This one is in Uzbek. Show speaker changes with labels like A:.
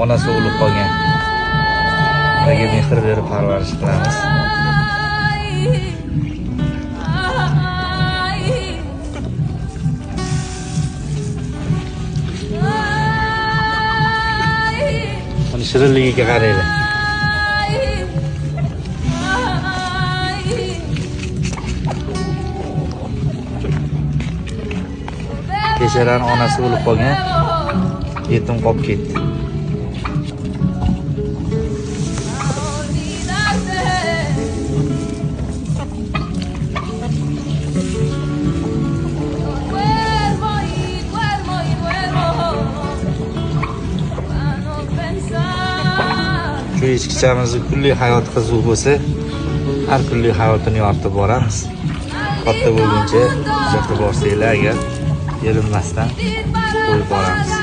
A: onasi o'lib qolgan. Ularga mehr berib parvarish qilamiz. Mana shirinligiga qaranglar. Kecharaning onasi o'lib qolgan, yetim qolib ketdi. Shu echkichamizni kunlik hayot qiziq bo'lsa, har kunlik hayotini yoritib boramiz. Katta bo'lguncha kuzatib borsanglar agar erinmasdan qo'yib boramiz.